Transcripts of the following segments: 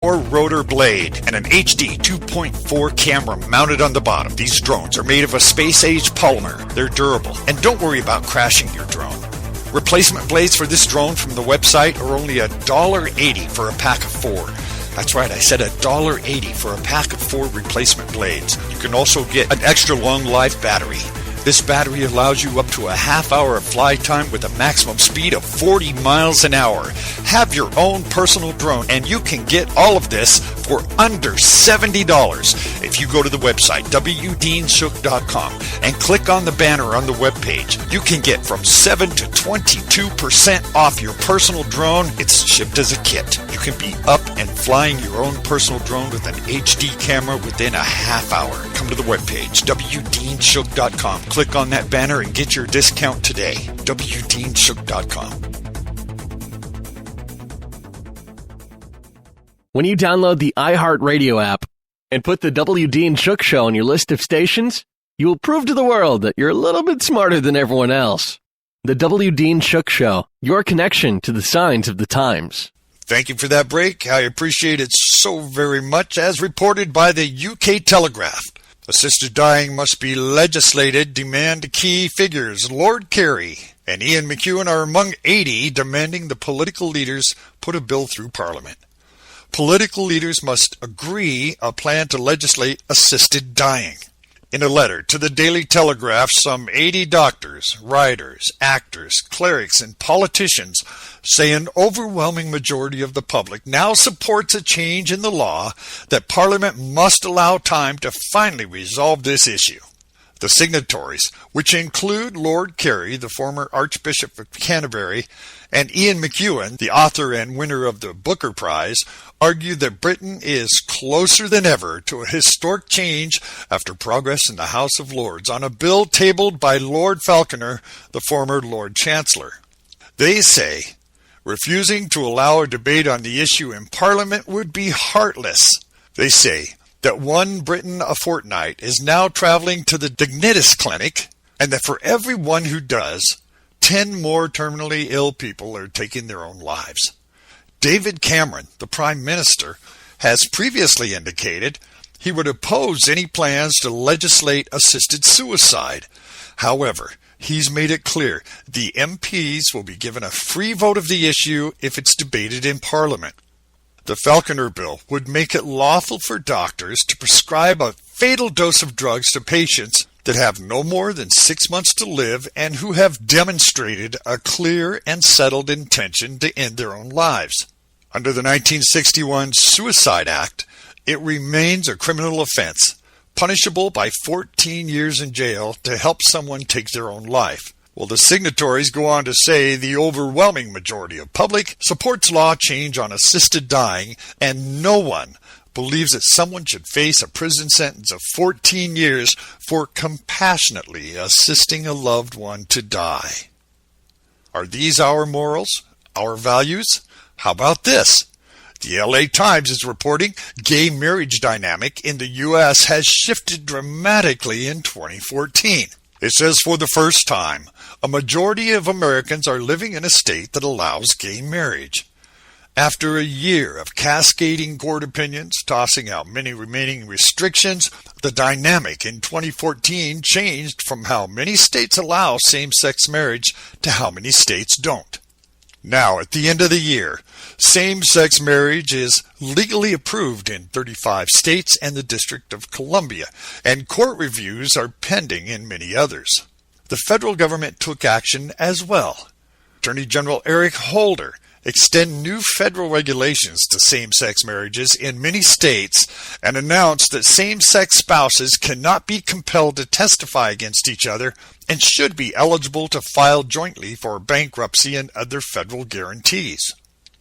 or rotor blade, and an HD 2.4 camera mounted on the bottom. These drones are made of a space-age polymer. They're durable, and don't worry about crashing your drone. Replacement blades for this drone from the website are only $1.80 for a pack of 4. That's right, I said $1.80 for a pack of 4 replacement blades. You can also get an extra long life battery. This battery allows you up to a half hour of fly time with a maximum speed of 40 miles an hour. Have your own personal drone, and you can get all of this for under $70. If you go to the website, wdeanshook.com, and click on the banner on the webpage, you can get from 7 to 22% off your personal drone. It's shipped as a kit. You can be up and flying your own personal drone with an HD camera within a half hour. Come to the webpage, wdeanshook.com. Click on that banner and get your discount today. wdeanshook.com. When you download the iHeartRadio app and put the WD and Shook Show on your list of stations, you will prove to the world that you're a little bit smarter than everyone else. The WD and Shook Show, your connection to the signs of the times. Thank you for that break. I appreciate it so very much. As reported by the UK Telegraph, assisted dying must be legislated, demand key figures. Lord Kerry and Ian McEwan are among 80 demanding the political leaders put a bill through Parliament. Political leaders must agree a plan to legislate assisted dying. In a letter to the Daily Telegraph, some 80 doctors, writers, actors, clerics, and politicians say an overwhelming majority of the public now supports a change in the law that Parliament must allow time to finally resolve this issue. The signatories, which include Lord Kerry, the former Archbishop of Canterbury, and Ian McEwan, the author and winner of the Booker Prize, argue that Britain is closer than ever to a historic change after progress in the House of Lords on a bill tabled by Lord Falconer, the former Lord Chancellor. They say refusing to allow a debate on the issue in Parliament would be heartless. They say that one Briton a fortnight is now traveling to the Dignitas Clinic, and that for every one who does, 10 more terminally ill people are taking their own lives. David Cameron, the Prime Minister, has previously indicated he would oppose any plans to legislate assisted suicide. However, he's made it clear the MPs will be given a free vote of the issue if it's debated in Parliament. The Falconer bill would make it lawful for doctors to prescribe a fatal dose of drugs to patients that have no more than 6 months to live and who have demonstrated a clear and settled intention to end their own lives. Under the 1961 Suicide Act, it remains a criminal offense, punishable by 14 years in jail to help someone take their own life. Well, the signatories go on to say the overwhelming majority of public supports law change on assisted dying, and no one believes that someone should face a prison sentence of 14 years for compassionately assisting a loved one to die. Are these our morals? Our values? How about this? The LA Times is reporting gay marriage dynamic in the U.S. has shifted dramatically in 2014. It says for the first time, a majority of Americans are living in a state that allows gay marriage. After a year of cascading court opinions, tossing out many remaining restrictions, the dynamic in 2014 changed from how many states allow same-sex marriage to how many states don't. Now, at the end of the year, same-sex marriage is legally approved in 35 states and the District of Columbia, and court reviews are pending in many others. The federal government took action as well. Attorney General Eric Holder extended new federal regulations to same-sex marriages in many states and announced that same-sex spouses cannot be compelled to testify against each other and should be eligible to file jointly for bankruptcy and other federal guarantees.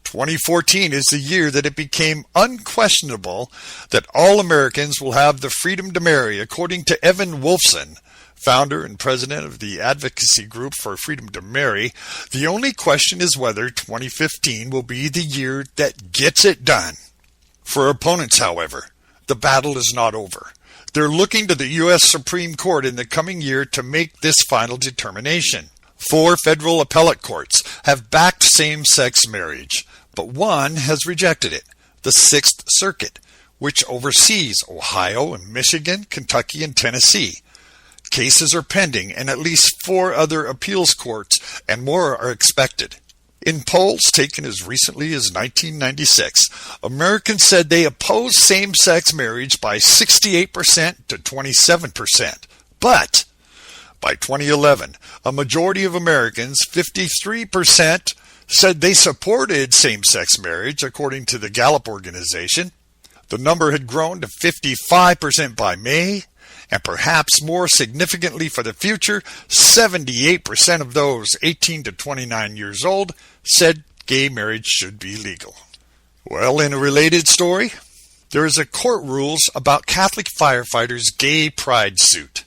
2014 is the year that it became unquestionable that all Americans will have the freedom to marry, according to Evan Wolfson, founder and president of the advocacy group for freedom to marry. The only question is whether 2015 will be the year that gets it done. For opponents, however, the battle is not over. They're looking to the U.S. Supreme Court in the coming year to make this final determination. 4 federal appellate courts have backed same-sex marriage, but one has rejected it. the Sixth Circuit, which oversees Ohio and Michigan, Kentucky, and Tennessee. Cases are pending in at least 4 other appeals courts, and more are expected. In polls taken as recently as 1996, Americans said they oppose same-sex marriage by 68% to 27%. But by 2011, a majority of Americans, 53%, said they supported same-sex marriage, according to the Gallup organization. The number had grown to 55% by May, and perhaps more significantly for the future, 78% of those 18 to 29 years old said gay marriage should be legal. Well, in a related story, there is a court rules about Catholic firefighters' gay pride suit.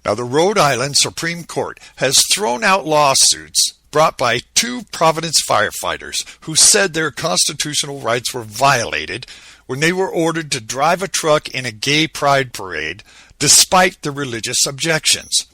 Now, the Rhode Island Supreme Court has thrown out lawsuits brought by 2 Providence firefighters who said their constitutional rights were violated when they were ordered to drive a truck in a gay pride parade despite the religious objections.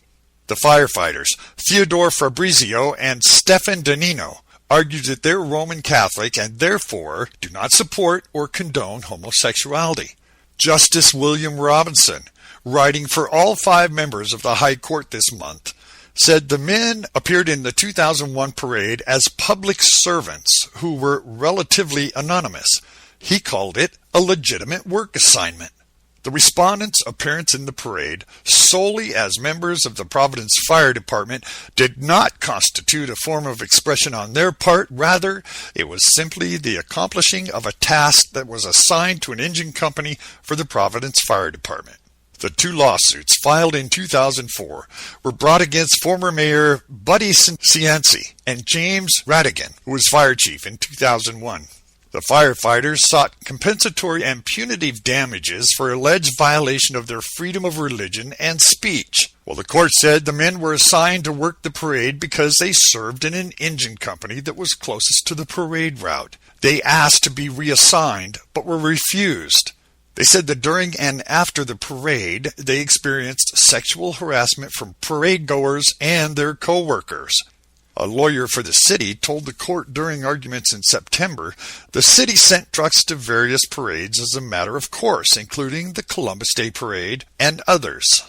The firefighters, Theodore Fabrizio and Stefan Danino, argued that they're Roman Catholic and therefore do not support or condone homosexuality. Justice William Robinson, writing for all 5 members of the High Court this month, said the men appeared in the 2001 parade as public servants who were relatively anonymous. He called it a legitimate work assignment. The respondents' appearance in the parade solely as members of the Providence Fire Department did not constitute a form of expression on their part. Rather, it was simply the accomplishing of a task that was assigned to an engine company for the Providence Fire Department. The 2 lawsuits filed in 2004 were brought against former Mayor Buddy Cianci and James Radigan, who was fire chief in 2001. The firefighters sought compensatory and punitive damages for alleged violation of their freedom of religion and speech. Well, the court said the men were assigned to work the parade because they served in an engine company that was closest to the parade route. They asked to be reassigned, but were refused. They said that during and after the parade, they experienced sexual harassment from parade goers and their co-workers. A lawyer for the city told the court during arguments in September the city sent trucks to various parades as a matter of course, including the Columbus Day Parade and others.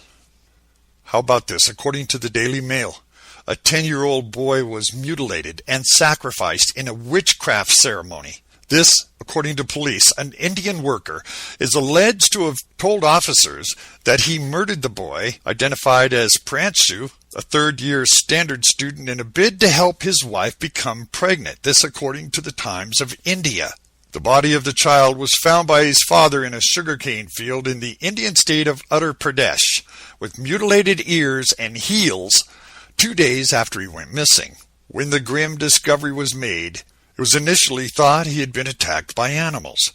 How about this? According to the Daily Mail, a 10-year-old boy was mutilated and sacrificed in a witchcraft ceremony. This, according to police, an Indian worker is alleged to have told officers that he murdered the boy, identified as Pranshu, a third-year standard student, in a bid to help his wife become pregnant. This according to the Times of India. The body of the child was found by his father in a sugarcane field in the Indian state of Uttar Pradesh, with mutilated ears and heels 2 days after he went missing. When the grim discovery was made, it was initially thought he had been attacked by animals.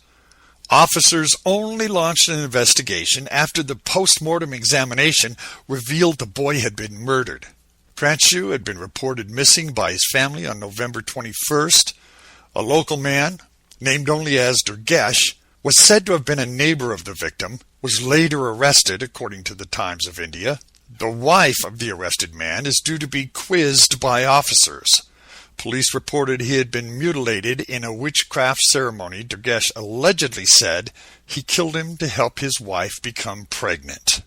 Officers only launched an investigation after the post-mortem examination revealed the boy had been murdered. Pranshu had been reported missing by his family on November 21st. A local man, named only as Durgesh, was said to have been a neighbor of the victim, was later arrested, according to the Times of India. The wife of the arrested man is due to be quizzed by officers. Police reported he had been mutilated in a witchcraft ceremony. Durgesh allegedly said he killed him to help his wife become pregnant.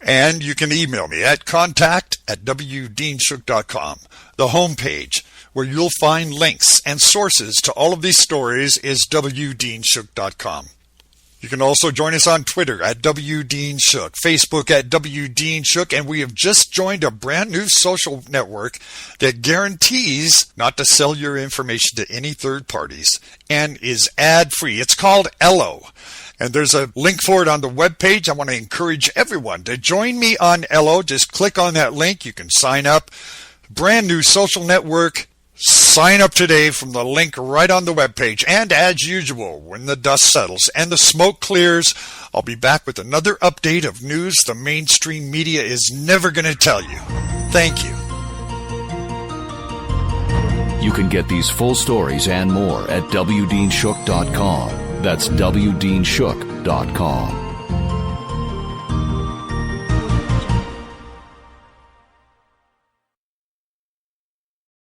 And you can email me at contact@wdeanshook.com. The homepage, where you'll find links and sources to all of these stories, is wdeanshook.com. You can also join us on Twitter at WDeanShook, Facebook at WDeanShook, and we have just joined a brand new social network that guarantees not to sell your information to any third parties and is ad-free. It's called Ello, and there's a link for it on the webpage. I want to encourage everyone to join me on Ello. Just click on that link. You can sign up. Brand new social network. Sign up today from the link right on the webpage. And as usual, when the dust settles and the smoke clears, I'll be back with another update of news the mainstream media is never going to tell you. Thank you. You can get these full stories and more at WDeanshook.com. That's WDeanshook.com.